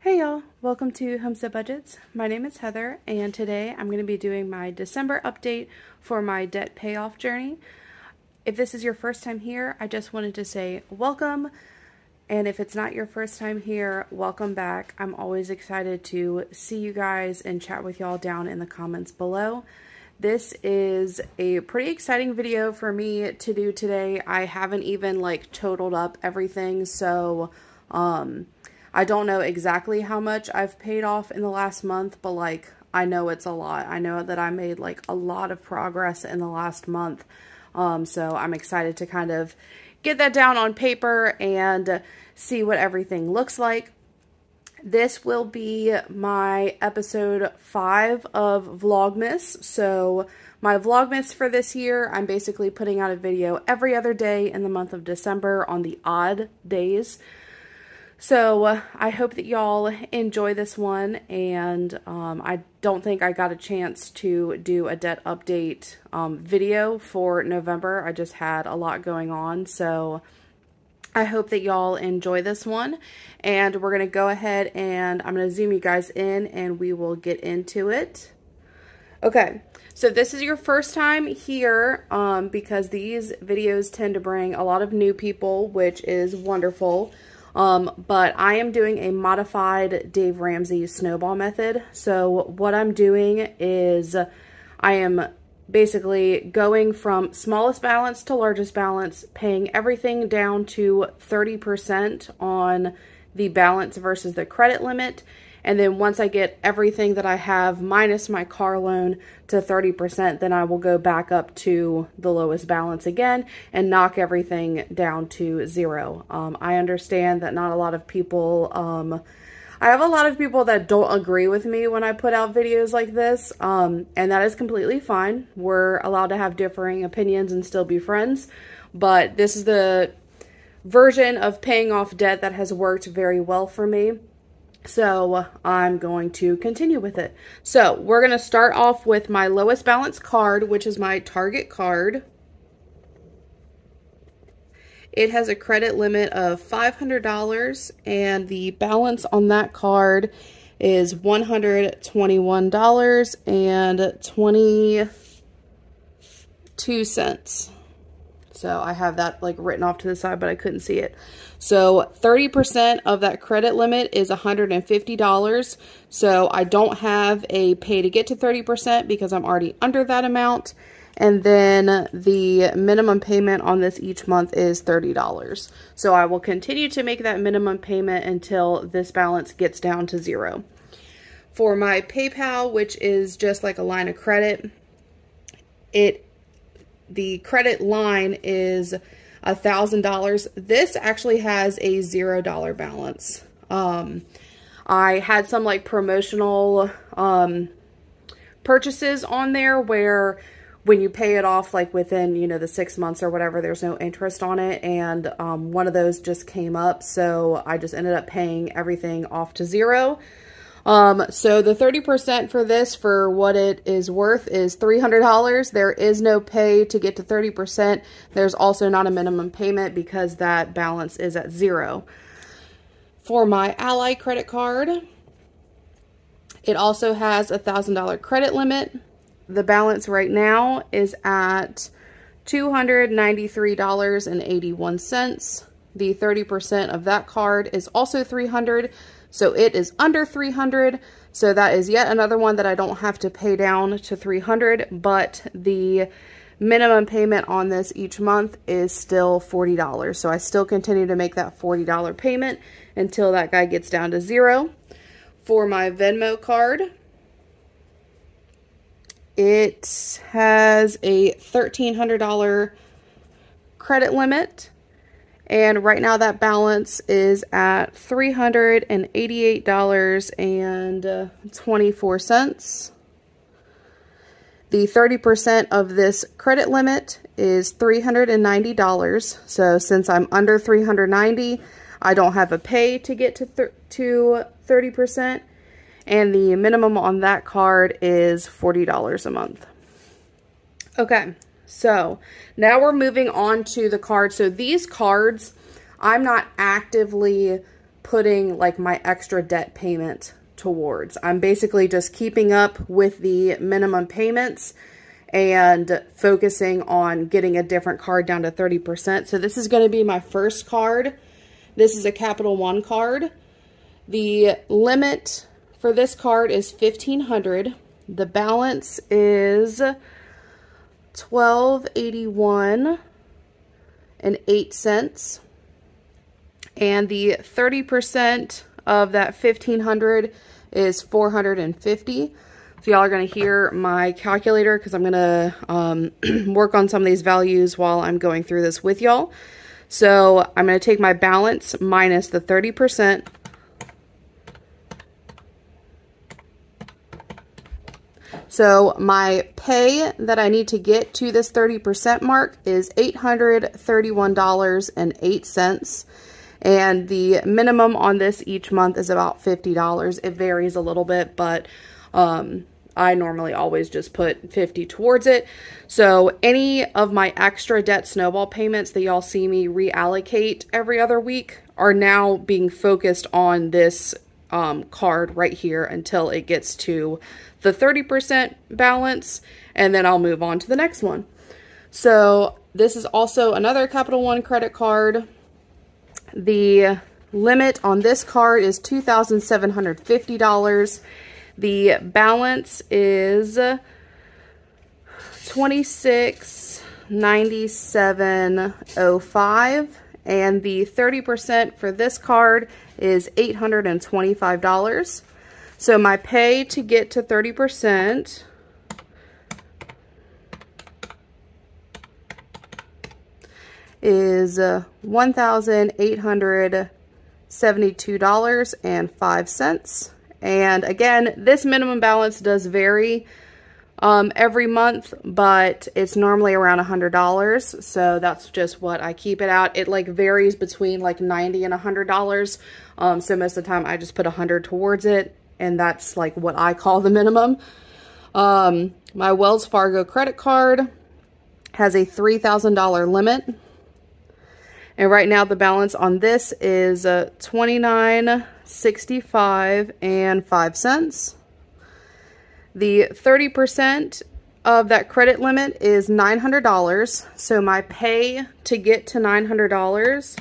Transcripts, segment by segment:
Hey y'all, welcome to Homestead Budgets. My name is Heather and today I'm going to be doing my December update for my debt payoff journey. If this is your first time here, I just wanted to say welcome, and if it's not your first time here, welcome back. I'm always excited to see you guys and chat with y'all down in the comments below. This is a pretty exciting video for me to do today. I haven't even totaled up everything, so I don't know exactly how much I've paid off in the last month, but I know it's a lot. I know that I made a lot of progress in the last month. So I'm excited to kind of get that down on paper and see what everything looks like. This will be my episode 5 of Vlogmas. So my Vlogmas for this year, I'm basically putting out a video every other day in the month of December on the odd days. So I hope that y'all enjoy this one, and I don't think I got a chance to do a debt update video for November. I just had a lot going on, so I hope that y'all enjoy this one. And we're going to go ahead and I'm going to zoom you guys in and we will get into it. Okay, so if this is your first time here, because these videos tend to bring a lot of new people, which is wonderful. But I am doing a modified Dave Ramsey snowball method. So what I'm doing is I am basically going from smallest balance to largest balance, paying everything down to 30% on the balance versus the credit limit. And then once I get everything that I have minus my car loan to 30%, then I will go back up to the lowest balance again and knock everything down to 0. I understand that not a lot of people, I have a lot of people that don't agree with me when I put out videos like this, and that is completely fine. We're allowed to have differing opinions and still be friends, but this is the version of paying off debt that has worked very well for me. So I'm going to continue with it. So we're going to start off with my lowest balance card, which is my Target card. It has a credit limit of $500 and the balance on that card is $121.22. So I have that written off to the side, but I couldn't see it. So 30% of that credit limit is $150. So I don't have a pay to get to 30% because I'm already under that amount. And then the minimum payment on this each month is $30. So I will continue to make that minimum payment until this balance gets down to 0. For my PayPal, which is just like a line of credit, the credit line is $1,000. This actually has a $0 balance. I had some promotional purchases on there where when you pay it off within the 6 months or whatever, there's no interest on it, and one of those just came up, so I just ended up paying everything off to 0. So the 30% for this, for what it is worth, is $300. There is no pay to get to 30%. There's also not a minimum payment because that balance is at 0. For my Ally credit card, it also has a $1,000 credit limit. The balance right now is at $293.81. The 30% of that card is also $300. So it is under $300. So that is yet another one that I don't have to pay down to $300, but the minimum payment on this each month is still $40. So I still continue to make that $40 payment until that guy gets down to 0. For my Venmo card, it has a $1,300 credit limit. And right now that balance is at $388.24. The 30% of this credit limit is $390. So since I'm under $390, I don't have a pay to get to 30%. And the minimum on that card is $40 a month. Okay. So now we're moving on to the cards. So these cards, I'm not actively putting like my extra debt payment towards. I'm basically just keeping up with the minimum payments and focusing on getting a different card down to 30%. So this is going to be my first card. This is a Capital One card. The limit for this card is $1,500. The balance is $12.81.08. And the 30% of that $1,500 is $450. So y'all are going to hear my calculator because I'm going to work on some of these values while I'm going through this with y'all. So I'm going to take my balance minus the 30%. So my pay that I need to get to this 30% mark is $831.08. And the minimum on this each month is about $50. It varies a little bit, but I normally always just put $50 towards it. So any of my extra debt snowball payments that y'all see me reallocate every other week are now being focused on this card right here until it gets to the 30% balance, and then I'll move on to the next one. So this is also another Capital One credit card. The limit on this card is $2,750. The balance is $26.9705, and the 30% for this card is $825. So my pay to get to 30% is $1,872.05. And again, this minimum balance does vary every month, but it's normally around $100. So that's just what I keep it at. It like varies between like $90 and $100. So most of the time I just put $100 towards it, and that's like what I call the minimum. My Wells Fargo credit card has a $3,000 limit. And right now the balance on this is $29.6505. The 30% of that credit limit is $900. So my pay to get to $900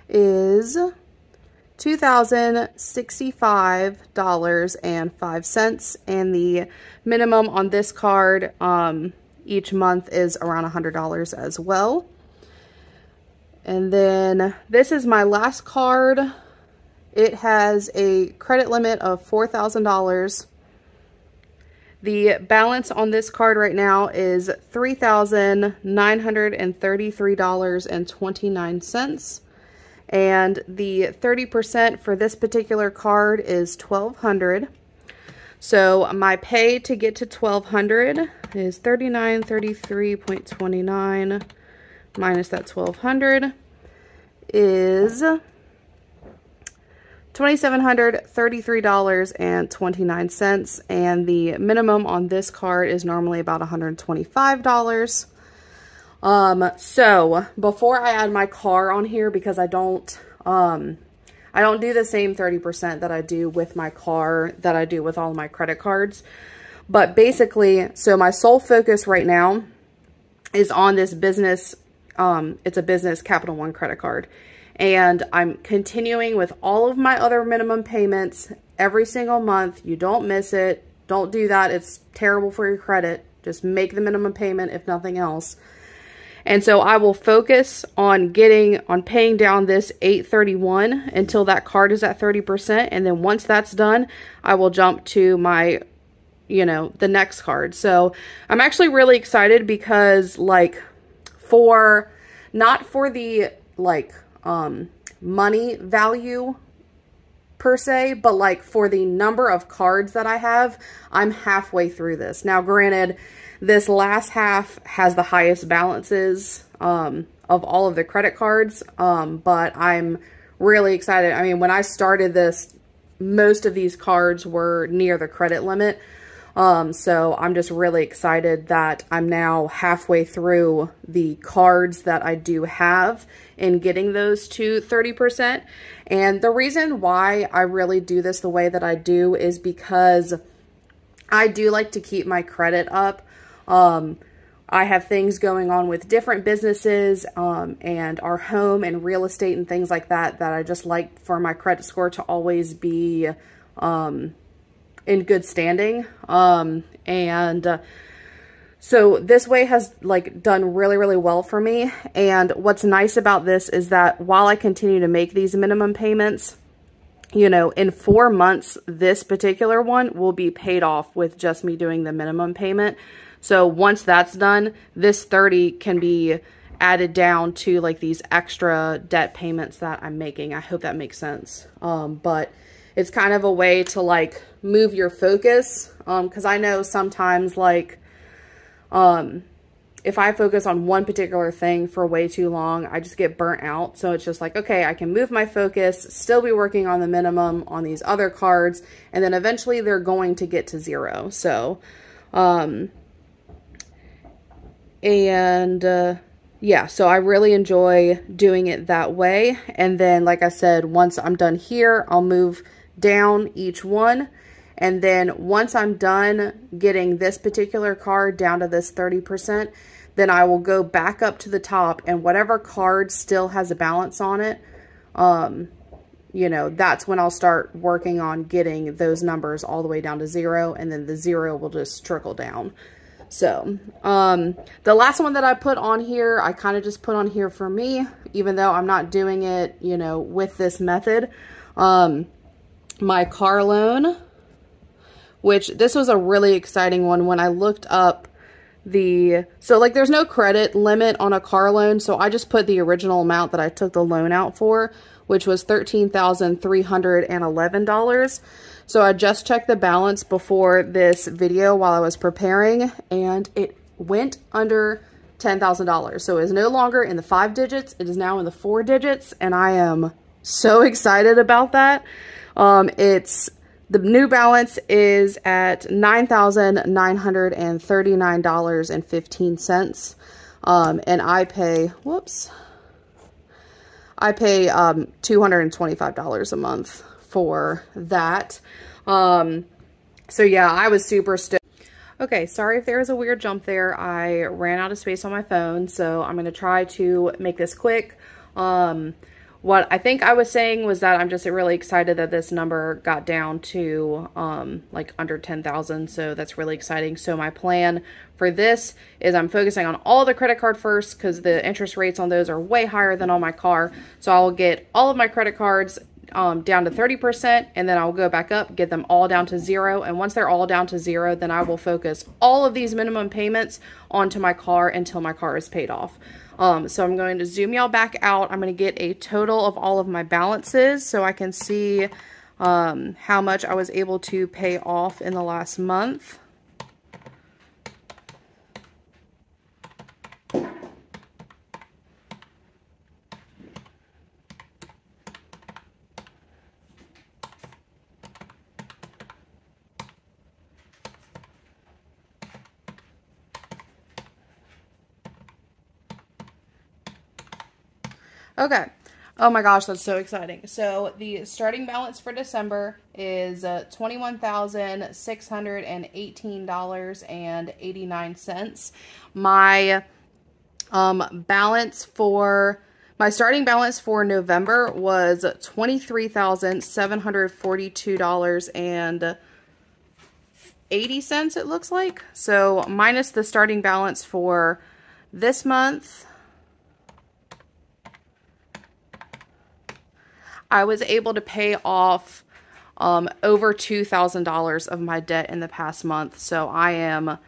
is $2,065.05, and the minimum on this card each month is around $100 as well. And then this is my last card. It has a credit limit of $4,000. The balance on this card right now is $3,933.29. And the 30% for this particular card is $1,200. So my pay to get to $1,200 is $39.33.29 minus that $1,200 is $2,733.29. And the minimum on this card is normally about $125. So before I add my car on here, because I don't do the same 30% that I do with my car that I do with all my credit cards. But basically, so my sole focus right now is on this business. It's a business Capital One credit card, and I'm continuing with all of my other minimum payments every single month. You don't miss it. Don't do that. It's terrible for your credit. Just make the minimum payment if nothing else. And so I will focus on paying down this $831 until that card is at 30%. And then once that's done, I will jump to my, the next card. So I'm actually really excited because like not for the money value per se, but like for the number of cards that I have, I'm halfway through this. Now, granted, this last half has the highest balances of all of the credit cards, but I'm really excited. I mean, when I started this, most of these cards were near the credit limit. So I'm just really excited that I'm now halfway through the cards that I do have in getting those to 30%. And the reason why I really do this the way that I do is because I do like to keep my credit up. I have things going on with different businesses and our home and real estate and things like that I just like for my credit score to always be in good standing. So this way has like done really, really well for me. And what's nice about this is that while I continue to make these minimum payments, you know, in 4 months, this particular one will be paid off with just me doing the minimum payment. So once that's done, this 30 can be added down to like these extra debt payments that I'm making. I hope that makes sense. But it's kind of a way to like move your focus. Cause I know sometimes like, if I focus on one particular thing for way too long, I just get burnt out. So it's just like, okay, I can move my focus, still be working on the minimum on these other cards, and then eventually they're going to get to 0. So, yeah, so I really enjoy doing it that way. And then, like I said, once I'm done here, I'll move down each one. And then once I'm done getting this particular card down to this 30%, then I will go back up to the top, and whatever card still has a balance on it, you know, that's when I'll start working on getting those numbers all the way down to 0, and then the 0 will just trickle down. So, the last one that I put on here, I kind of just put on here for me, even though I'm not doing it, you know, with this method. My car loan, which this was a really exciting one when I looked up so like there's no credit limit on a car loan. So I just put the original amount that I took the loan out for, which was $13,311. So I just checked the balance before this video while I was preparing, and it went under $10,000. So it is no longer in the 5 digits. It is now in the 4 digits. And I am so excited about that. The new balance is at $9,939.15. And I pay, $225 a month for that. So yeah, I was super stoked. Okay, sorry if there was a weird jump there. I ran out of space on my phone, so I'm going to try to make this quick. What I think I was saying was that I'm just really excited that this number got down to like under 10,000. So that's really exciting. So my plan for this is I'm focusing on all the credit card first, because the interest rates on those are way higher than on my car. So I'll get all of my credit cards down to 30%, and then I'll go back up, get them all down to 0. And once they're all down to 0, then I will focus all of these minimum payments onto my car until my car is paid off. So I'm going to zoom y'all back out. I'm going to get a total of all of my balances so I can see how much I was able to pay off in the last month. Okay. Oh my gosh, that's so exciting. So the starting balance for December is $21,618.89. My starting balance for November was $23,742.80, it looks like. So minus the starting balance for this month, I was able to pay off over $2,000 of my debt in the past month. So I am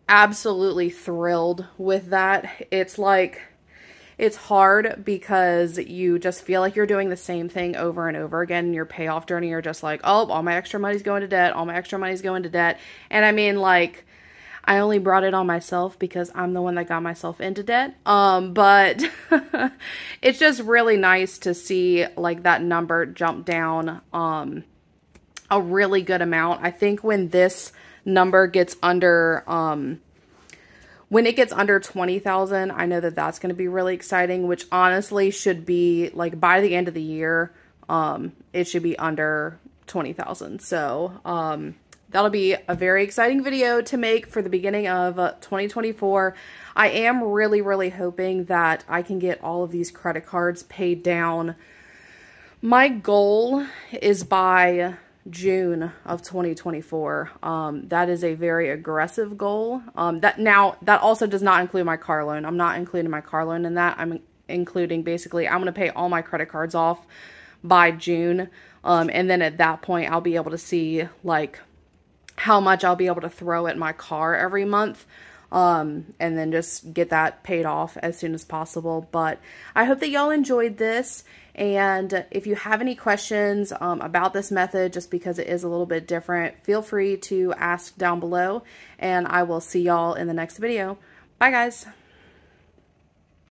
absolutely thrilled with that. It's like, it's hard because you just feel like you're doing the same thing over and over again in your payoff journey. You're just like, oh, all my extra money's going to debt. All my extra money's going to debt. And I mean, like, I only brought it on myself because I'm the one that got myself into debt. But it's just really nice to see like that number jump down a really good amount. I think when this number gets under, when it gets under 20,000, I know that that's going to be really exciting, which honestly should be like by the end of the year, it should be under 20,000. So, that'll be a very exciting video to make for the beginning of 2024. I am really, really hoping that I can get all of these credit cards paid down. My goal is by June of 2024. That is a very aggressive goal. That also does not include my car loan. I'm not including my car loan in that. I'm including basically I'm going to pay all my credit cards off by June. And then at that point, I'll be able to see like how much I'll be able to throw at my car every month. And then just get that paid off as soon as possible. But I hope that y'all enjoyed this. And if you have any questions about this method, just because it is a little bit different, feel free to ask down below. And I will see y'all in the next video. Bye, guys.